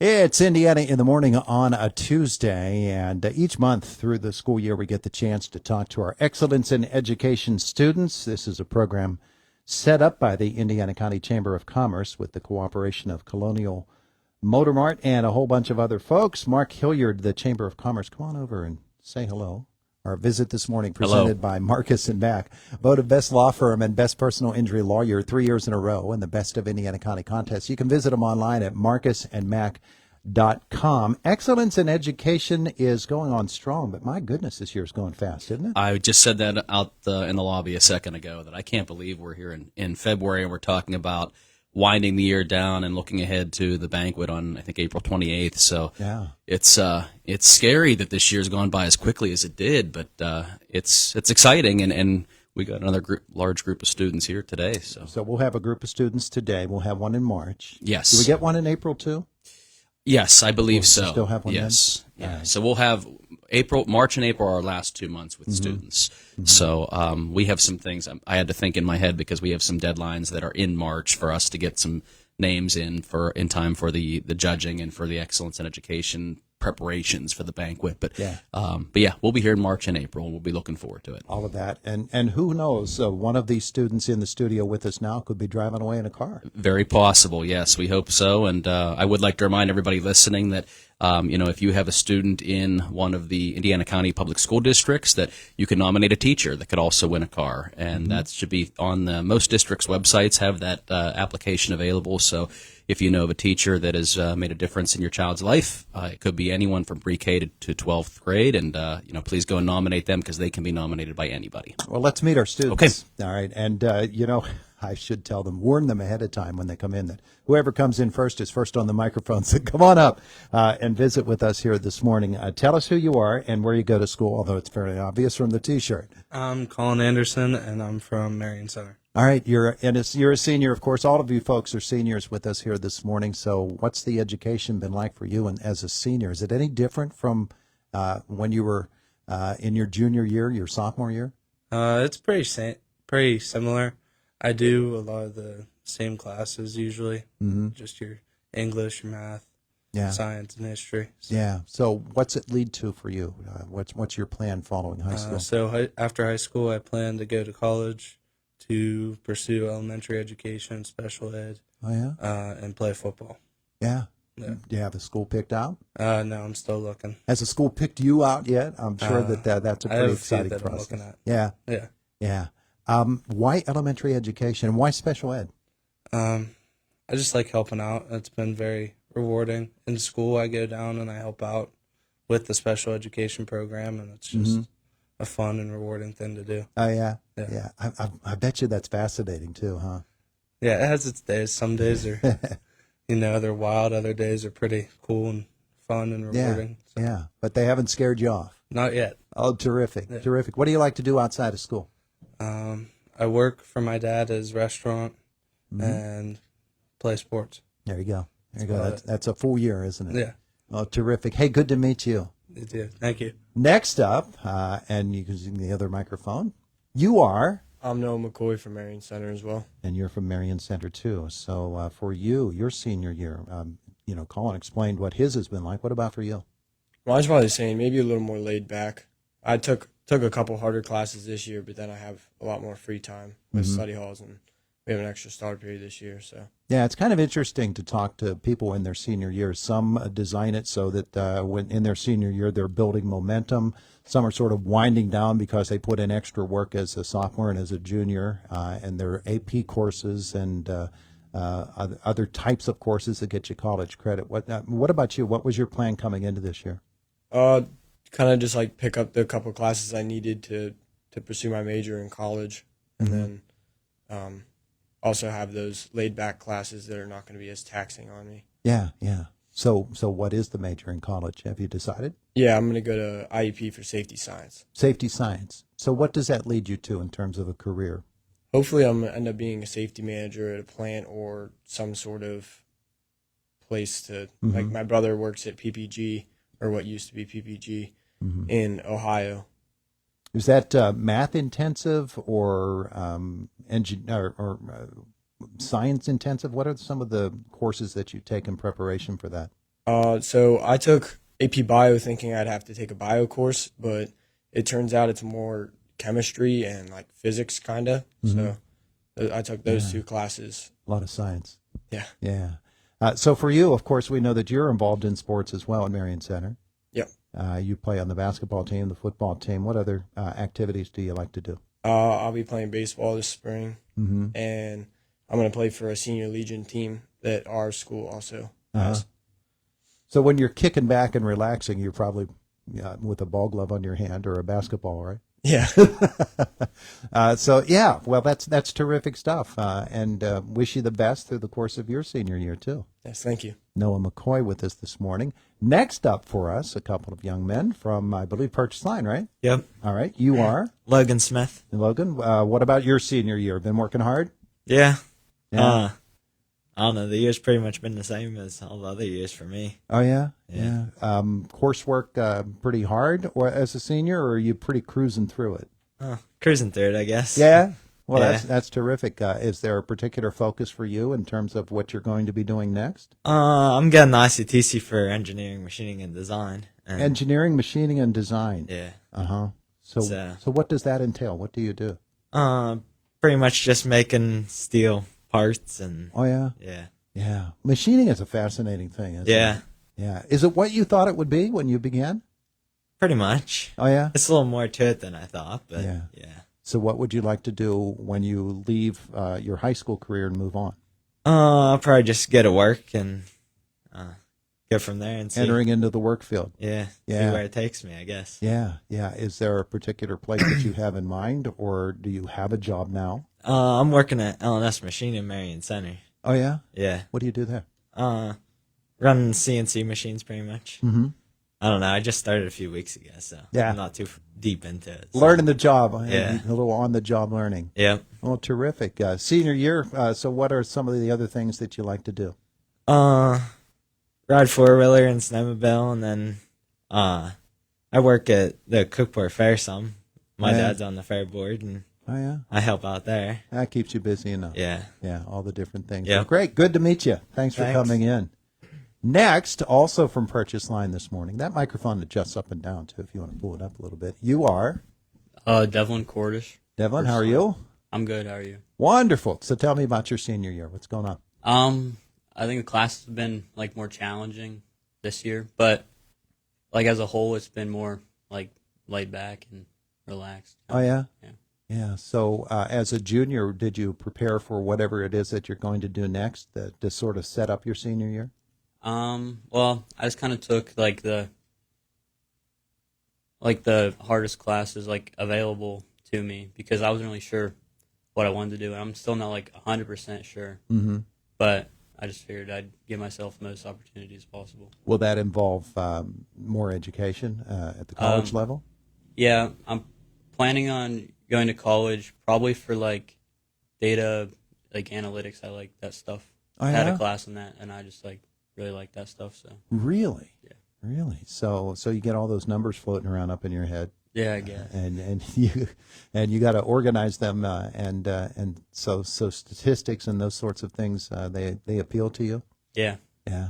It's Indiana in the Morning on a Tuesday, and each month through the school year, we get the chance to talk to our Excellence in Education students. This is a program set up by the Indiana County Chamber of Commerce with the cooperation of Colonial Motor Mart and a whole bunch of other folks. Mark Hilliard, the Chamber of Commerce, come on over and say hello. Our visit this morning presented by Marcus and Mack, voted Best Law Firm and Best Personal Injury Lawyer 3 years in a row in the Best of Indiana County contest. You can visit them online at marcusandmack.com. Excellence in Education is going on strong, but my goodness, this year's going fast, isn't it? I just said that out in the lobby a second ago, that I can't believe we're here in February and we're talking about winding the year down and looking ahead to the banquet on, I think, April 28th. So yeah, it's scary that this year's gone by as quickly as it did, but it's exciting, and we got another large group of students here today. So we'll have a group of students today. We'll have one in March. Yes. Do we get one in April too? Yes, I believe so. Still have one yes. then? Yeah. Right. So we'll have March and April are our last 2 months with students. Mm-hmm. So we have some things I had to think in my head because we have some deadlines that are in March for us to get some names in time for the judging and for the Excellence in Education preparations for the banquet. But yeah, we'll be here in March and April, and we'll be looking forward to it. All of that, and who knows? One of these students in the studio with us now could be driving away in a car. Very possible. Yes, we hope so. And I would like to remind everybody listening that if you have a student in one of the Indiana County public school districts, that you can nominate a teacher that could also win a car, and that should be on most districts' websites. Have that application available. So if you know of a teacher that has made a difference in your child's life, it could be anyone from pre-K to 12th grade, and please go and nominate them because they can be nominated by anybody. Well, let's meet our students. Okay. All right, and I should warn them ahead of time when they come in that whoever comes in first is first on the microphone. So come on up and visit with us here this morning. Tell us who you are and where you go to school, although it's fairly obvious from the T-shirt. I'm Colin Anderson, and I'm from Marion Center. All right, you're a senior, of course. All of you folks are seniors with us here this morning. So what's the education been like for you and as a senior? Is it any different from when you were in your junior year, your sophomore year? It's pretty similar. I do a lot of the same classes usually, just your English, your math, science, and history. Yeah. So what's it lead to for you? What's your plan following high school? So after high school, I plan to go to college to pursue elementary education, special ed, and play football. Yeah. Yeah. Do you have a school picked out? No, I'm still looking. Has the school picked you out yet? I'm sure that's a pretty exciting process. I'm looking at. Yeah. Yeah. Yeah. Why elementary education and why special ed? I just like helping out. It's been very rewarding. In school, I go down and I help out with the special education program, and it's just a fun and rewarding thing to do. Oh, yeah. Yeah. I bet you that's fascinating, too, huh? Yeah, it has its days. Some days are, they're wild. Other days are pretty cool and fun and rewarding. Yeah, yeah. But they haven't scared you off. Not yet. Oh, terrific. Yeah. Terrific. What do you like to do outside of school? I work for my dad at his restaurant and play sports. There you go. There you go. That's a full year, isn't it? Yeah. Oh, terrific. Hey, good to meet you. You too. Thank you. Next up, and you can use the other microphone, you are? I'm Noah McCoy from Marion Center as well. And you're from Marion Center, too. So for you, your senior year, Colin explained what his has been like. What about for you? Well, I was probably saying maybe a little more laid back. I took a couple harder classes this year, but then I have a lot more free time with study halls, and we have an extra starter period this year. So yeah, it's kind of interesting to talk to people in their senior year. Some design it so that when in their senior year they're building momentum. Some are sort of winding down because they put in extra work as a sophomore and as a junior, and their AP courses and other types of courses that get you college credit. What about you? What was your plan coming into this year? Kind of just like pick up the couple classes I needed to pursue my major in college, and then also have those laid back classes that are not going to be as taxing on me. Yeah, yeah. So what is the major in college? Have you decided? Yeah, I'm going to go to IEP for safety science. Safety science. So what does that lead you to in terms of a career? Hopefully I'm going to end up being a safety manager at a plant or some sort of place to, like my brother works at PPG, or what used to be PPG, in Ohio. Is that math intensive or science intensive? What are some of the courses that you take in preparation for that? So I took AP Bio thinking I'd have to take a bio course, but it turns out it's more chemistry and like physics kind of. So I took those two classes. A lot of science. Yeah. Yeah. So for you, of course, we know that you're involved in sports as well at Marion Center. Yep. You play on the basketball team, the football team. What other activities do you like to do? I'll be playing baseball this spring, and I'm going to play for a senior legion team that our school also has. So when you're kicking back and relaxing, you're probably with a ball glove on your hand or a basketball, right? Yeah. So yeah, well, that's terrific stuff, and wish you the best through the course of your senior year too. Yes, thank you. Noah McCoy with us this morning. Next up for us, a couple of young men from, I believe, Purchase Line, right? Yep. All right, you are Logan Smith. Logan. What about your senior year? Been working hard? Yeah. Yeah. I don't know. The year's pretty much been the same as all the other years for me. Oh yeah, yeah. Coursework pretty hard, or as a senior, or are you pretty cruising through it? Cruising through it, I guess. Yeah. Well, Yeah. that's terrific. Is there a particular focus for you in terms of what you're going to be doing next? I'm getting the ICTC for engineering, machining, and design. And, Engineering, machining, and design. yeah. So So- what does that entail? What do you do? Pretty much just making steel parts and Oh yeah, yeah. yeah. Machining is a fascinating thing, isn't Yeah. it? Yeah. Is it what you thought it would be when you began? Pretty much. Oh yeah. It's a little more to it than I thought, but Yeah. yeah. So what would you like to do when you leave your high school career and move on? I'll probably just get to work and go from there and see. Entering into the work field. Yeah. Yeah. See where it takes me, I guess. Yeah, yeah. Is there a particular place that you have in mind, or do you have a job now? I'm working at L&S Machine in Marion Center. Oh yeah. Yeah. What do you do there? Running CNC machines pretty much. Mm-hmm. I don't know. I just started a few weeks ago, so Yeah. I'm not too deep into it. So. Learning the job. Yeah. A little on-the-job learning. Yep. Oh, terrific. Senior year. So what are some of the other things that you like to do? Ride four-wheeler and snowmobile, and then I work at the Cookport Fair some. My Yeah. dad's on the fair board, and Oh yeah. I help out there. That keeps you busy enough. Yeah. Yeah, all the different things. Yep. Well, great. Good to meet you. Thanks for Thanks. coming in. Next, also from Purchase Line this morning. That microphone adjusts up and down, too, if you want to pull it up a little bit. You are Devlin Cordish. Devlin. How are you? I'm good. How are you? Wonderful. So tell me about your senior year. What's going on? I think the class has been like more challenging this year, but like as a whole, it's been more like laid back and relaxed. Oh, yeah? Yeah. Yeah. So as a junior, did you prepare for whatever it is that you're going to do next to sort of set up your senior year? Well, I just kind of took like the hardest classes like available to me because I wasn't really sure what I wanted to do, and I'm still not like 100% sure. Mm-hmm. But I just figured I'd give myself the most opportunities possible. Will that involve more education at the college level? Yeah, I'm planning on going to college probably for like data, like analytics. I like that stuff. Oh, I had yeah? a class in that, and I just like really like that stuff. So Really? Yeah. Really? So you get all those numbers floating around up in your head. yeah, I guess. And you got to organize them and so statistics and those sorts of things they appeal to you. Yeah. Yeah.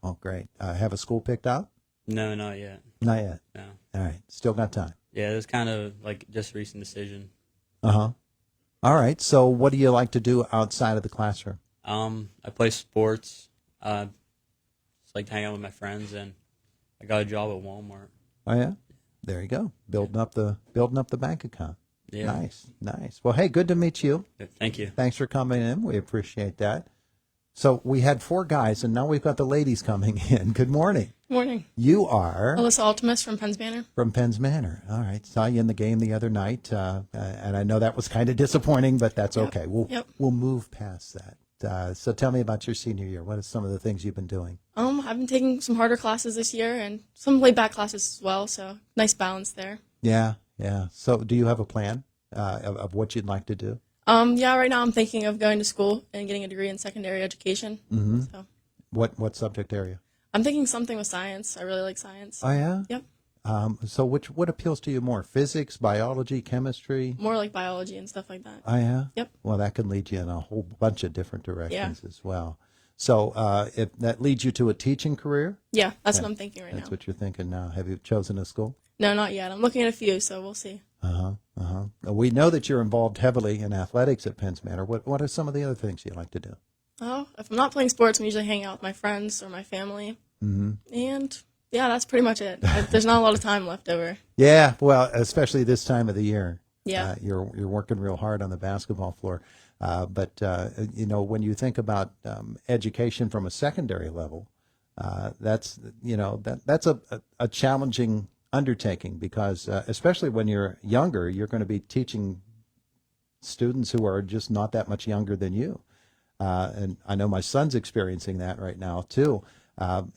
Oh, great. Have a school picked out? No, not yet. Not yet. No. All right. Still got time. Yeah, it was kind of like just a recent decision. All right. So what do you like to do outside of the classroom? I play sports. Just like to hang out with my friends, and I got a job at Walmart. Oh yeah. There you go. Building up the bank account. Yeah. Nice. Well, hey, good to meet you. Thank you. Thanks for coming in. We appreciate that. So we had 4 guys, and now we've got the ladies coming in. Good morning. Morning. You are Alyssa Altimus from Penns Manor. from Penns Manor. All right. Saw you in the game the other night, and I know that was kind of disappointing, but that's okay. We'll move past that. So tell me about your senior year. What are some of the things you've been doing? I've been taking some harder classes this year and some laid back classes as well, so nice balance there. Yeah. So do you have a plan of what you'd like to do? Yeah, right now I'm thinking of going to school and getting a degree in secondary education. Mm-hmm. So What subject area? I'm thinking something with science. I really like science. Oh yeah. Yep. So what appeals to you more? Physics, biology, chemistry? More like biology and stuff like that. Oh yeah. Yep. Well, that can lead you in a whole bunch of different directions as well. So if that leads you to a teaching career, Yeah, that's what I'm thinking right that's now. what you're thinking now. Have you chosen a school? No, not yet. I'm looking at a few, so we'll see. We know that you're involved heavily in athletics at Penns Manor. What are some of the other things you like to do? Oh, if I'm not playing sports, I'm usually hanging out with my friends or my family. And yeah, that's pretty much it. There's not a lot of time left over. Yeah, well, especially this time of the year. Yeah. You're working real hard on the basketball floor. But when you think about education from a secondary level, that's a challenging undertaking because especially when you're younger, you're going to be teaching students who are just not that much younger than you. And I know my son's experiencing that right now too.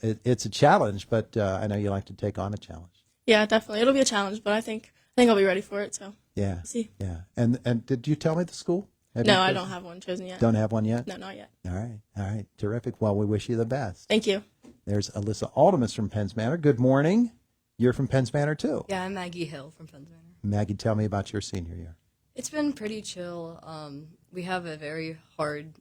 It's a challenge, but I know you like to take on a challenge. Yeah, definitely. It'll be a challenge, but I think I'll be ready for it. So Yeah. see. Yeah. And did you tell me the school? No, I don't have one chosen yet. Don't have one yet? No, not yet. All right. Terrific. Well, we wish you the best. Thank you. There's Alyssa Aldemus from Penns Manor. Good morning. You're from Penns Manor too. Yeah, I'm Maggie Hill from Penns Manor. Maggie, tell me about your senior year. It's been pretty chill. We have a very hard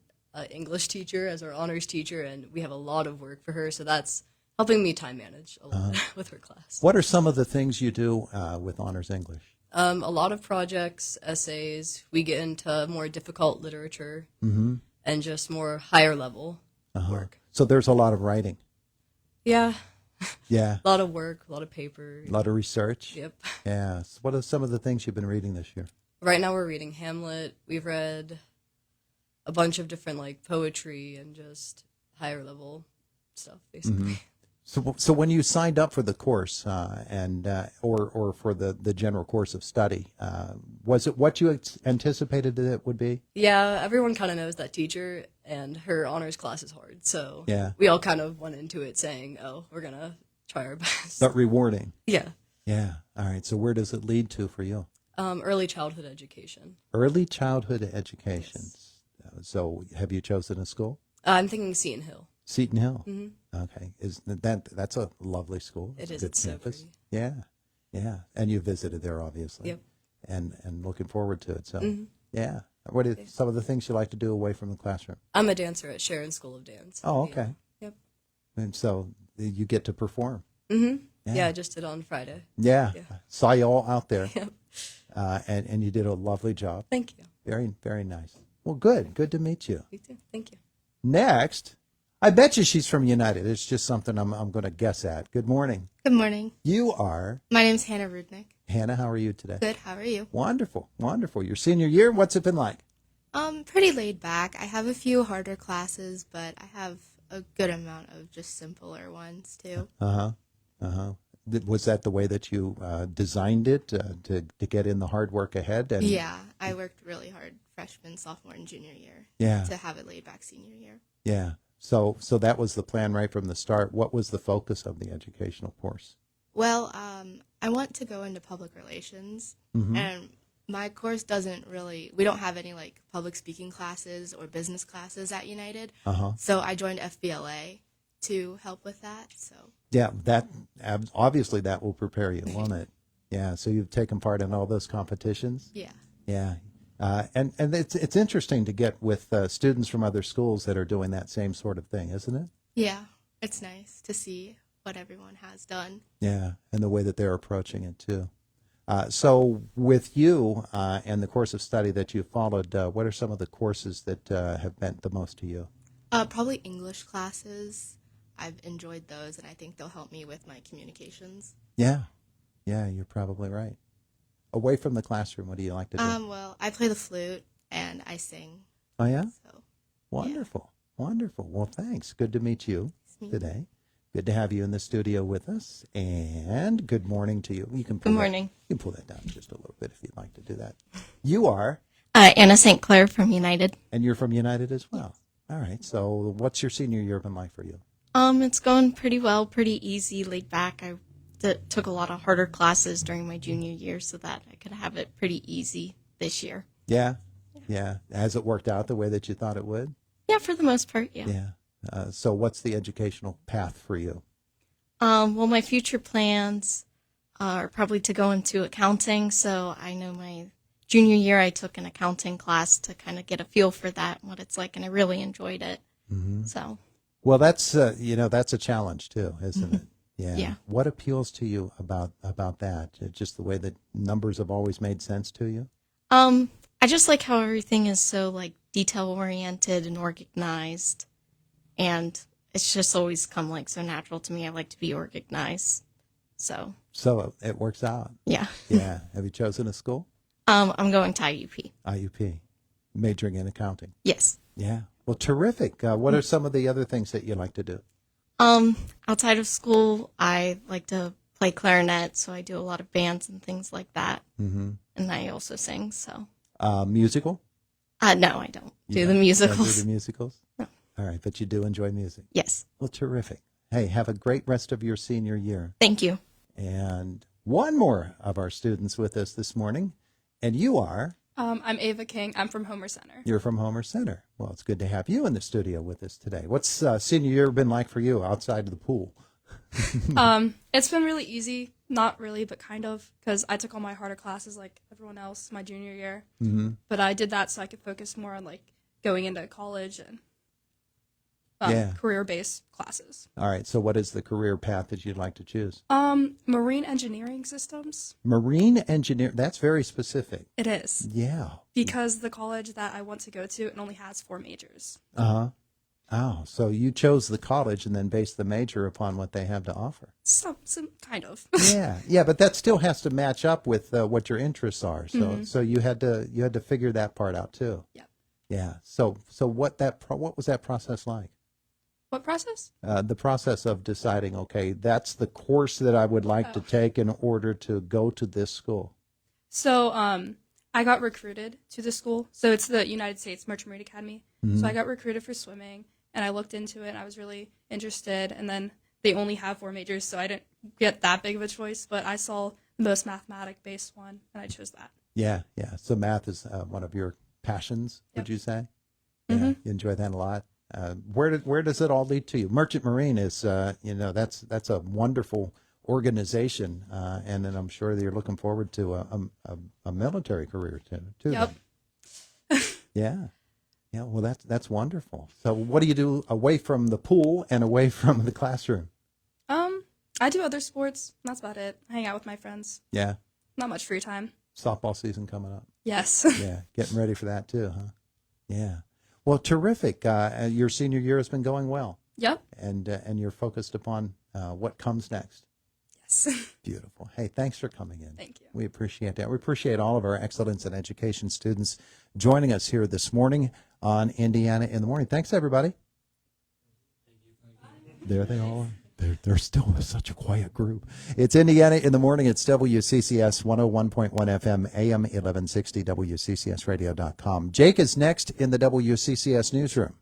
English teacher as our honors teacher, and we have a lot of work for her, so that's helping me time manage a lot with her class. What are some of the things you do with honors English? A lot of projects, essays. We get into more difficult literature and just more higher level work. So there's a lot of writing. Yeah, Yeah. a lot of work, a lot of paper. A lot of research. Yep. Yeah. So what are some of the things you've been reading this year? Right now we're reading Hamlet. We've read a bunch of different poetry and just higher level stuff, basically. So when you signed up for the course or for the general course of study, was it what you anticipated that it would be? Yeah, everyone kind of knows that teacher, and her honors class is hard. So Yeah. we all kind of went into it saying, oh, we're going to try our best. But rewarding. Yeah. Yeah. All right. So where does it lead to for you? Early childhood education. Early childhood education. Yes. So have you chosen a school? I'm thinking Seton Hill. Seton Hill. Okay. That's a lovely school. It It's a is. good It's so campus. pretty. Yeah. Yeah. And you visited there, obviously. Yep. And looking forward to it. So, yeah. What are some of the things you like to do away from the classroom? I'm a dancer at Sharon School of Dance. Oh, okay. Yep. And so you get to perform. Yeah, I just did on Friday. Yeah. Yeah. Saw you all out there. Yep. And you did a lovely job. Thank you. Very, very nice. Well, good. Good to meet you. You too. Thank you. Next, I bet you she's from United. It's just something I'm going to guess at. Good morning. Good morning. You are My name's Hannah Rudnick. Hannah. How are you today? Good. How are you? Wonderful. Wonderful. Your senior year, what's it been like? Pretty laid back. I have a few harder classes, but I have a good amount of just simpler ones too. Was that the way that you designed it to get in the hard work ahead? And Yeah, I worked really hard freshman, sophomore, and junior year Yeah. to have it laid back senior year. Yeah. So that was the plan right from the start. What was the focus of the educational course? Well, I want to go into public relations, and my course doesn't really, we don't have any public speaking classes or business classes at United. So I joined FBLA to help with that. So Yeah, obviously that will prepare you, won't it? Yeah. So you've taken part in all those competitions. yeah. Yeah. And it's interesting to get with students from other schools that are doing that same sort of thing, isn't it? Yeah, it's nice to see what everyone has done. Yeah, and the way that they're approaching it too. So with you and the course of study that you followed, what are some of the courses that have meant the most to you? Probably English classes. I've enjoyed those, and I think they'll help me with my communications. Yeah, you're probably right. Away from the classroom, what do you like to do? Well, I play the flute and I sing. Oh, yeah? So Wonderful. Wonderful. Well, thanks. Good to meet you me. today. Good to have you in the studio with us. And good morning to you. You can pull Good morning. You can pull that down just a little bit if you'd like to do that. You are, Anna St. Clair from United. and you're from United as well. All right. So what's your senior year been like for you? It's going pretty well, pretty easy, laid back. I took a lot of harder classes during my junior year so that I could have it pretty easy this year. Yeah. Has it worked out the way that you thought it would? Yeah, for the most part, yeah. Yeah. So what's the educational path for you? Well, my future plans are probably to go into accounting. So I know my junior year I took an accounting class to kind of get a feel for that and what it's like, and I really enjoyed it. So Well, that's that's a challenge too, isn't it? Yeah. Yeah. What appeals to you about that? Just the way that numbers have always made sense to you? I just like how everything is so like detail oriented and organized, and it's just always come like so natural to me. I like to be organized, so It works out. yeah. Yeah. Have you chosen a school? I'm going to IUP. IUP, majoring in accounting. Yes. Yeah. Well, terrific. What are some of the other things that you like to do? Outside of school, I like to play clarinet, so I do a lot of bands and things like that. Mm-hmm. And I also sing. So. Musical? No, I don't do the Don't musicals. do the musicals? No. All right, but you do enjoy music. Yes. Well, terrific. Hey, have a great rest of your senior year. Thank you. And one more of our students with us this morning, and you are? I'm Ava King. I'm from Homer Center. You're from Homer Center. Well, it's good to have you in the studio with us today. What's senior year been like for you outside of the pool? It's been really easy. Not really, but kind of, because I took all my harder classes like everyone else my junior year. Mm-hmm. But I did that so I could focus more on like going into college and career-based classes. All right, so what is the career path that you'd like to choose? Marine engineering systems. Marine engineer, that's very specific. It is. Yeah. Because the college that I want to go to, it only has 4 majors. Uh-huh. Oh, so you chose the college and then based the major upon what they have to offer. Some kind of. Yeah, but that still has to match up with what your interests are. So you had to figure that part out too. Yep. Yeah. So what was that process like? What process? The process of deciding, okay, that's the course that I would like to take in order to go to this school. So I got recruited to the school. So it's the United States Merchant Marine Academy. Mm-hmm. So I got recruited for swimming, and I looked into it, and I was really interested. And then they only have 4 majors, so I didn't get that big of a choice. But I saw the most mathematic-based one, and I chose that. Yeah. So math is one of your passions, would you say? Yeah, you enjoy that a lot. Where does it all lead to you? Merchant Marine is, that's a wonderful organization, and then I'm sure that you're looking forward to a military career too. Yep. Yeah. Well, that's wonderful. So, what do you do away from the pool and away from the classroom? I do other sports. That's about it. I hang out with my friends. Yeah. Not much free time. Softball season coming up. Yes. Yeah, getting ready for that too, huh? Yeah. Well, terrific. Your senior year has been going well. Yep. And you're focused upon what comes next. Yes. Beautiful. Hey, thanks for coming in. Thank you. We appreciate that. We appreciate all of our Excellence in Education students joining us here this morning on Indiana in the Morning. Thanks, everybody. There they all are. They're still such a quiet group. It's Indiana in the Morning. It's WCCS 101.1 FM, AM 1160, WCCSradio.com. Jake is next in the WCCS newsroom.